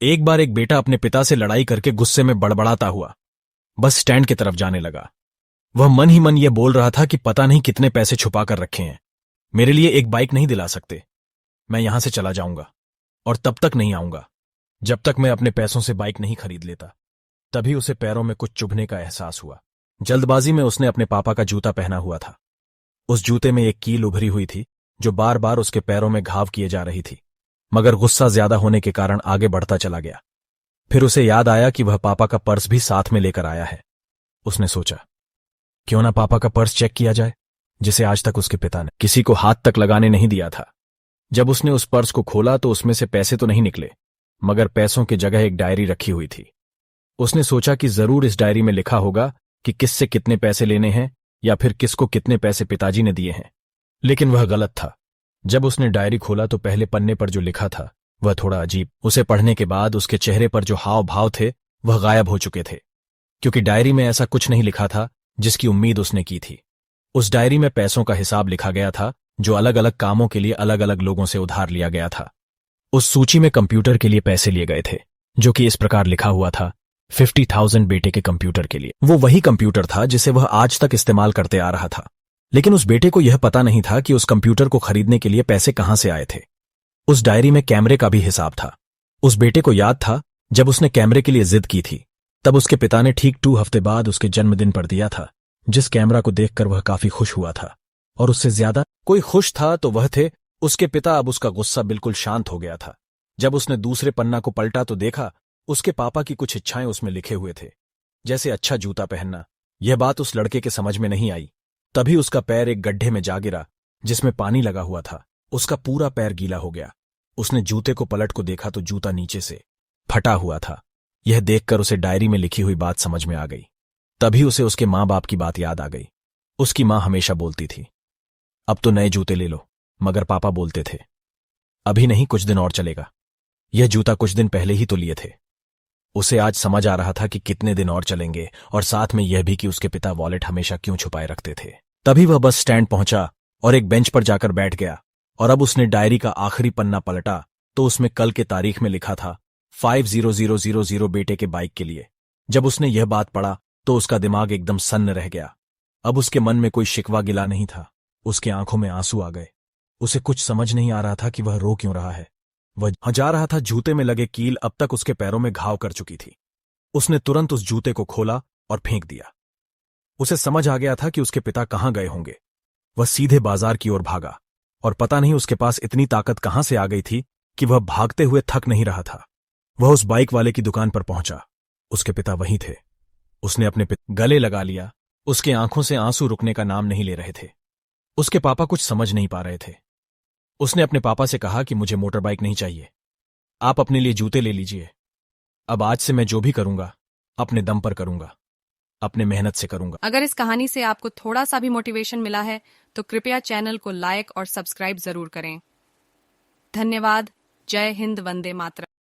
एक बार एक बेटा अपने पिता से लड़ाई करके गुस्से में बड़बड़ाता हुआ बस स्टैंड की तरफ जाने लगा। वह मन ही मन यह बोल रहा था कि पता नहीं कितने पैसे छुपा कर रखे हैं, मेरे लिए एक बाइक नहीं दिला सकते। मैं यहां से चला जाऊंगा और तब तक नहीं आऊंगा जब तक मैं अपने पैसों से बाइक नहीं खरीद लेता। तभी उसे पैरों में कुछ चुभने का एहसास हुआ। जल्दबाजी में उसने अपने पापा का जूता पहना हुआ था। उस जूते में एक कील उभरी हुई थी जो बार बार उसके पैरों में घाव किए जा रही थी, मगर गुस्सा ज्यादा होने के कारण आगे बढ़ता चला गया। फिर उसे याद आया कि वह पापा का पर्स भी साथ में लेकर आया है। उसने सोचा, क्यों ना पापा का पर्स चेक किया जाए, जिसे आज तक उसके पिता ने किसी को हाथ तक लगाने नहीं दिया था। जब उसने उस पर्स को खोला तो उसमें से पैसे तो नहीं निकले, मगर पैसों की जगह एक डायरी रखी हुई थी। उसने सोचा कि जरूर इस डायरी में लिखा होगा कि किससे कितने पैसे लेने हैं या फिर किसको कितने पैसे पिताजी ने दिए हैं। लेकिन वह गलत था। जब उसने डायरी खोला तो पहले पन्ने पर जो लिखा था वह थोड़ा अजीब। उसे पढ़ने के बाद उसके चेहरे पर जो हाव भाव थे वह गायब हो चुके थे, क्योंकि डायरी में ऐसा कुछ नहीं लिखा था जिसकी उम्मीद उसने की थी। उस डायरी में पैसों का हिसाब लिखा गया था जो अलग अलग कामों के लिए अलग अलग लोगों से उधार लिया गया था। उस सूची में कंप्यूटर के लिए पैसे लिए गए थे, जो कि इस प्रकार लिखा हुआ था, 50,000 बेटे के कंप्यूटर के लिए। वो वही कंप्यूटर था जिसे वह आज तक इस्तेमाल करते आ रहा था। लेकिन उस बेटे को यह पता नहीं था कि उस कंप्यूटर को खरीदने के लिए पैसे कहां से आए थे। उस डायरी में कैमरे का भी हिसाब था। उस बेटे को याद था जब उसने कैमरे के लिए जिद की थी, तब उसके पिता ने ठीक 2 हफ्ते बाद उसके जन्मदिन पर दिया था, जिस कैमरा को देखकर वह काफी खुश हुआ था। और उससे ज्यादा कोई खुश था तो वह थे उसके पिता। अब उसका गुस्सा बिल्कुल शांत हो गया था। जब उसने दूसरे पन्ना को पलटा तो देखा उसके पापा की कुछ इच्छाएं उसमें लिखे हुए थे, जैसे अच्छा जूता पहनना। यह बात उस लड़के के समझ में नहीं आई। तभी उसका पैर एक गड्ढे में जा गिरा जिसमें पानी लगा हुआ था। उसका पूरा पैर गीला हो गया। उसने जूते को पलट को देखा तो जूता नीचे से फटा हुआ था। यह देखकर उसे डायरी में लिखी हुई बात समझ में आ गई। तभी उसे उसके माँ बाप की बात याद आ गई। उसकी माँ हमेशा बोलती थी, अब तो नए जूते ले लो, मगर पापा बोलते थे, अभी नहीं, कुछ दिन और चलेगा। यह जूता कुछ दिन पहले ही तो लिए थे। उसे आज समझ आ रहा था कि कितने दिन और चलेंगे, और साथ में यह भी कि उसके पिता वॉलेट हमेशा क्यों छुपाए रखते थे। तभी वह बस स्टैंड पहुंचा और एक बेंच पर जाकर बैठ गया। और अब उसने डायरी का आखिरी पन्ना पलटा तो उसमें कल के तारीख में लिखा था 50000 बेटे के बाइक के लिए। जब उसने यह बात पढ़ा तो उसका दिमाग एकदम सन्न रह गया। अब उसके मन में कोई शिकवा गिला नहीं था। उसके आंखों में आंसू आ गए। उसे कुछ समझ नहीं आ रहा था कि वह रो क्यों रहा है। वह जा रहा था, जूते में लगे कील अब तक उसके पैरों में घाव कर चुकी थी। उसने तुरंत उस जूते को खोला और फेंक दिया। उसे समझ आ गया था कि उसके पिता कहां गए होंगे। वह सीधे बाजार की ओर भागा, और पता नहीं उसके पास इतनी ताकत कहां से आ गई थी कि वह भागते हुए थक नहीं रहा था। वह उस बाइक वाले की दुकान पर पहुंचा। उसके पिता वहीं थे। उसने अपने गले लगा लिया। उसके आंखों से आंसू रुकने का नाम नहीं ले रहे थे। उसके पापा कुछ समझ नहीं पा रहे थे। उसने अपने पापा से कहा कि मुझे मोटर बाइक नहीं चाहिए, आप अपने लिए जूते ले लीजिए। अब आज से मैं जो भी करूंगा अपने दम पर करूंगा, अपने मेहनत से करूंगा। अगर इस कहानी से आपको थोड़ा सा भी मोटिवेशन मिला है तो कृपया चैनल को लाइक और सब्सक्राइब जरूर करें। धन्यवाद। जय हिंद, वंदे मातरम।